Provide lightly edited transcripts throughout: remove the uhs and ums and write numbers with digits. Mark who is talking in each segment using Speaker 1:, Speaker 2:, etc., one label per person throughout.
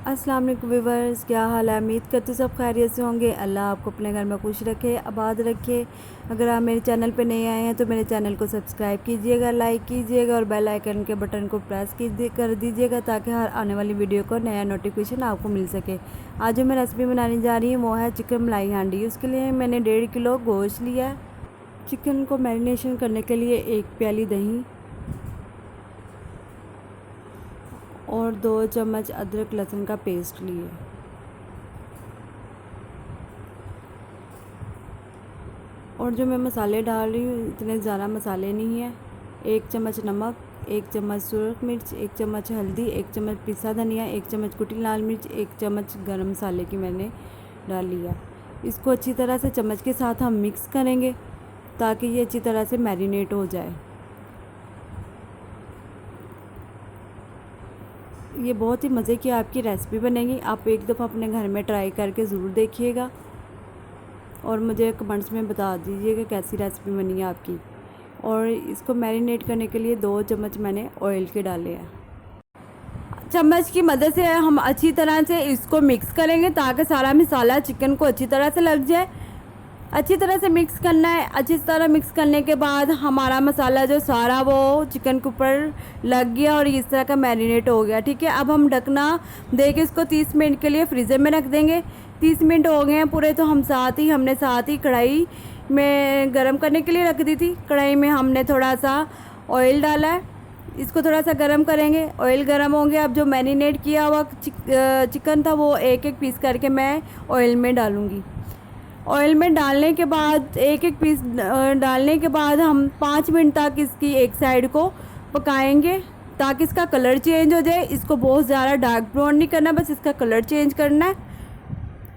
Speaker 1: अस्सलाम वालेकुम व्यूवर्स, क्या हाल है। उम्मीद करती हूँ सब खैरियत से होंगे। अल्लाह आपको अपने घर में खुश रखे, आबाद रखे। अगर आप मेरे चैनल पे नए आए हैं तो मेरे चैनल को सब्सक्राइब कीजिएगा, लाइक कीजिएगा और बेल आइकन के बटन को प्रेस कर दीजिएगा ताकि हर आने वाली वीडियो को नया नोटिफिकेशन आपको मिल सके। आज जो मैं रेसिपी बनाने जा रही हूँ वो है चिकन मलाई हांडी। उसके लिए मैंने 1.5 किलो गोश्त लिया है। चिकन को मैरिनेशन करने के लिए 1 प्याली दही और 2 चम्मच अदरक लहसुन का पेस्ट लिए। और जो मैं मसाले डाल रही हूँ इतने ज़्यादा मसाले नहीं है। 1 चम्मच नमक, 1 चम्मच सुरख मिर्च, 1 चम्मच हल्दी, 1 चम्मच पिसा धनिया, 1 चम्मच कुटी लाल मिर्च, 1 चम्मच गरम मसाले की मैंने डाल लिया। इसको अच्छी तरह से चम्मच के साथ हम मिक्स करेंगे ताकि ये अच्छी तरह से मैरिनेट हो जाए। ये बहुत ही मज़े की आपकी रेसिपी बनेगी। आप एक दफ़ा अपने घर में ट्राई करके ज़रूर देखिएगा और मुझे कमेंट्स में बता दीजिएगा कैसी रेसिपी बनी है आपकी। और इसको मैरिनेट करने के लिए 2 चम्मच मैंने ऑयल के डाले हैं। चम्मच की मदद से हम अच्छी तरह से इसको मिक्स करेंगे ताकि सारा मसाला चिकन को अच्छी तरह से लग जाए। अच्छी तरह से मिक्स करना है। अच्छी तरह मिक्स करने के बाद हमारा मसाला जो सारा वो चिकन के ऊपर लग गया और इस तरह का मैरिनेट हो गया। ठीक है, अब हम ढकना दे के इसको 30 मिनट के लिए फ्रीज़र में रख देंगे। 30 मिनट हो गए हैं पूरे, तो हमने साथ ही कढ़ाई में गरम करने के लिए रख दी थी। कढ़ाई में हमने थोड़ा सा ऑयल डाला है, इसको थोड़ा सा गरम करेंगे। ऑयल गरम हो गया। अब जो मैरिनेट किया हुआ चिकन था वो एक एक पीस करके मैं ऑयल में डालूँगी। ऑयल में डालने के बाद एक एक पीस डालने के बाद हम 5 मिनट तक इसकी एक साइड को पकाएंगे ताकि इसका कलर चेंज हो जाए। इसको बहुत ज़्यादा डार्क ब्राउन नहीं करना, बस इसका कलर चेंज करना है।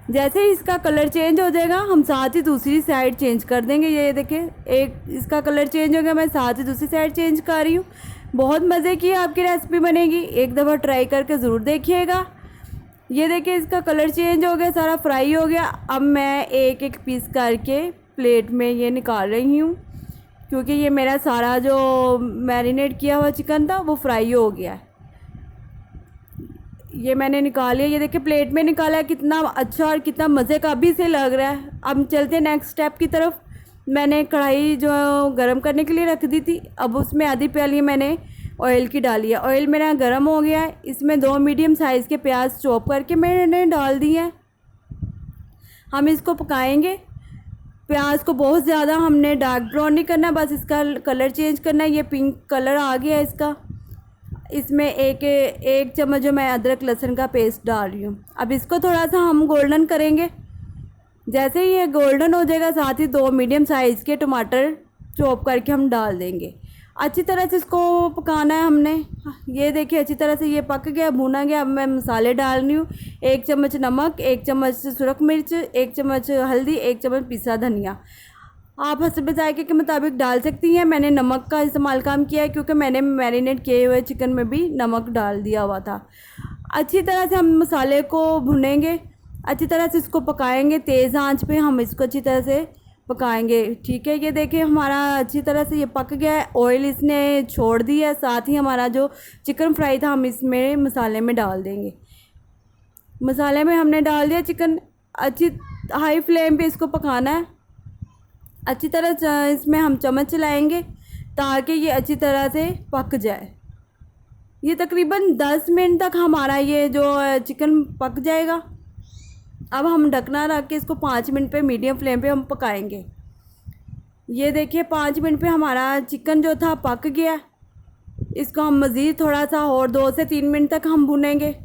Speaker 1: जैसे ही इसका कलर चेंज हो जाएगा हम साथ ही दूसरी साइड चेंज कर देंगे। ये देखिए, एक इसका कलर चेंज हो गया, मैं साथ ही दूसरी साइड चेंज कर रही हूँ। बहुत मज़े की आपकी रेसिपी बनेगी, एक दफ़ा ट्राई करके ज़रूर देखिएगा। ये देखिए, इसका कलर चेंज हो गया, सारा फ्राई हो गया। अब मैं एक एक पीस करके प्लेट में ये निकाल रही हूँ क्योंकि ये मेरा सारा जो मैरिनेट किया हुआ चिकन था वो फ्राई हो गया है। ये मैंने निकाल लिया। ये देखिए, प्लेट में निकाला है। कितना अच्छा और कितना मज़े का भी से लग रहा है। अब चलते हैं नेक्स्ट स्टेप की तरफ। मैंने कढ़ाई जो गरम करने के लिए रख दी थी, अब उसमें आधी प्याली मैंने ऑयल की डाली है। ऑयल मेरा गरम हो गया है। इसमें 2 मीडियम साइज़ के प्याज चॉप करके मैंने डाल दिए हैं। हम इसको पकाएंगे। प्याज को बहुत ज़्यादा हमने डार्क ब्राउन नहीं करना, बस इसका कलर चेंज करना है। ये पिंक कलर आ गया है इसका। इसमें एक चम्मच जो मैं अदरक लहसुन का पेस्ट डाल रही हूँ। अब इसको थोड़ा सा हम गोल्डन करेंगे। जैसे ही ये गोल्डन हो जाएगा साथ ही 2 मीडियम साइज़ के टमाटर चॉप करके हम डाल देंगे। अच्छी तरह से इसको पकाना है हमने। ये देखिए, अच्छी तरह से ये पक गया, भुना गया। अब मैं मसाले डाल रही हूँ। 1 चम्मच नमक, 1 चम्मच सुरख मिर्च, 1 चम्मच हल्दी, 1 चम्मच पिसा धनिया। आप हस्ब जायके के मुताबिक डाल सकती हैं। मैंने नमक का इस्तेमाल कम किया है क्योंकि मैंने मैरिनेट किए हुए चिकन में भी नमक डाल दिया हुआ था। अच्छी तरह से हम मसाले को भुनेंगे, अच्छी तरह से इसको पकाएंगे। तेज़ आंच पे हम इसको अच्छी तरह से पकाएंगे। ठीक है, ये देखिए हमारा अच्छी तरह से ये पक गया है। ऑयल इसने छोड़ दिया है। साथ ही हमारा जो चिकन फ्राई था हम इसमें मसाले में डाल देंगे। मसाले में हमने डाल दिया चिकन। अच्छी हाई फ्लेम पे इसको पकाना है। अच्छी तरह इसमें हम चम्मच चलाएंगे ताकि ये अच्छी तरह से पक जाए। ये तकरीबन 10 मिनट तक हमारा ये जो चिकन पक जाएगा। अब हम ढकना रख के इसको 5 मिनट पे मीडियम फ्लेम पे हम पकाएंगे। ये देखिए, 5 मिनट पे हमारा चिकन जो था पक गया। इसको हम मज़ीद थोड़ा सा और 2 से 3 मिनट तक हम भुनेंगे।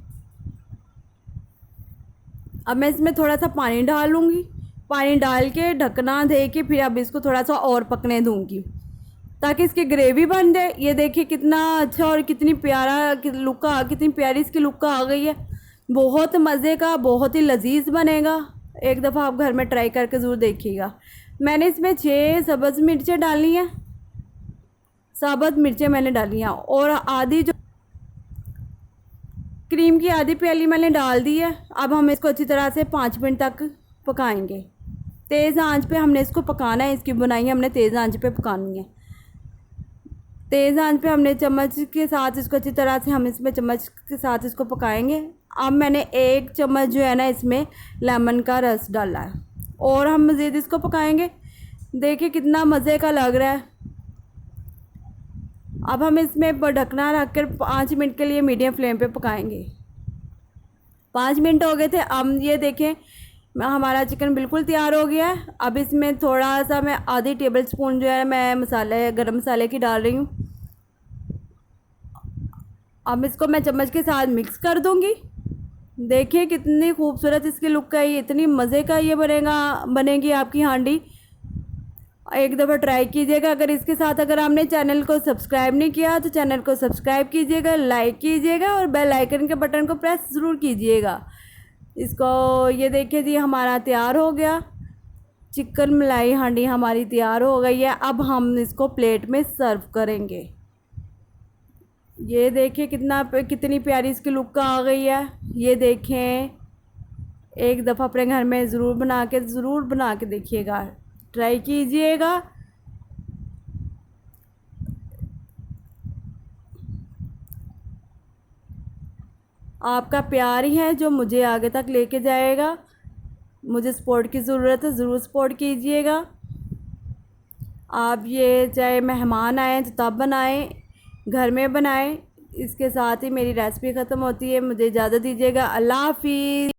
Speaker 1: अब मैं इसमें थोड़ा सा पानी डालूँगी। पानी डाल के ढकना दे के फिर अब इसको थोड़ा सा और पकने दूँगी ताकि इसकी ग्रेवी बन जाए। ये देखिए कितना अच्छा और कितनी प्यारी इसकी लुक आ गई है। बहुत मज़े का, बहुत ही लजीज बनेगा। एक दफ़ा आप घर में ट्राई करके ज़रूर देखिएगा। मैंने इसमें 6 सब्ज़ मिर्चें डाली हैं। साबुत मिर्चें मैंने डाली हैं और आधी जो क्रीम की आधी प्याली मैंने डाल दी है। अब हम इसको अच्छी तरह से 5 मिनट तक पकाएंगे। तेज़ आंच पे हमने इसको पकाना है। इसकी बुनाई हमने तेज़ आंच पे पकानी है। तेज़ आंच पे हमने चम्मच के साथ इसको अच्छी तरह से हम इसमें चम्मच के साथ इसको पकाएंगे। अब मैंने 1 चम्मच जो है ना इसमें लेमन का रस डाला है और हम मज़ीद इसको पकाएंगे। देखिए कितना मज़े का लग रहा है। अब हम इसमें ढकना रख कर 5 मिनट के लिए मीडियम फ्लेम पे पकाएंगे। 5 मिनट हो गए थे। अब ये देखें हमारा चिकन बिल्कुल तैयार हो गया है। अब इसमें थोड़ा सा मैं आधी टेबल स्पून जो है मैं मसाले गरम मसाले की डाल रही हूँ। अब इसको मैं चम्मच के साथ मिक्स कर दूँगी। देखिए कितनी खूबसूरत इसकी लुक है, ये इतनी मज़े का ये बनेगी आपकी हांडी। एक दफ़ा ट्राई कीजिएगा। अगर इसके साथ अगर आपने चैनल को सब्सक्राइब नहीं किया तो चैनल को सब्सक्राइब कीजिएगा, लाइक कीजिएगा और बेल आइकन के बटन को प्रेस ज़रूर कीजिएगा। इसको ये देखिए जी हमारा तैयार हो गया, चिकन मलाई हांडी हमारी तैयार हो गई है। अब हम इसको प्लेट में सर्व करेंगे। ये देखिए कितनी प्यारी इसकी लुक आ गई है। ये देखें, एक दफ़ा अपने घर में ज़रूर बना के देखिएगा, ट्राई कीजिएगा। आपका प्यार ही है जो मुझे आगे तक लेके जाएगा। मुझे सपोर्ट की ज़रूरत है, ज़रूर सपोर्ट कीजिएगा। आप ये चाहे मेहमान आएँ तो तब बनाएं, घर में बनाएं। इसके साथ ही मेरी रेसिपी ख़त्म होती है। मुझे इजाज़त दीजिएगा। अल्लाह हाफ़िज़।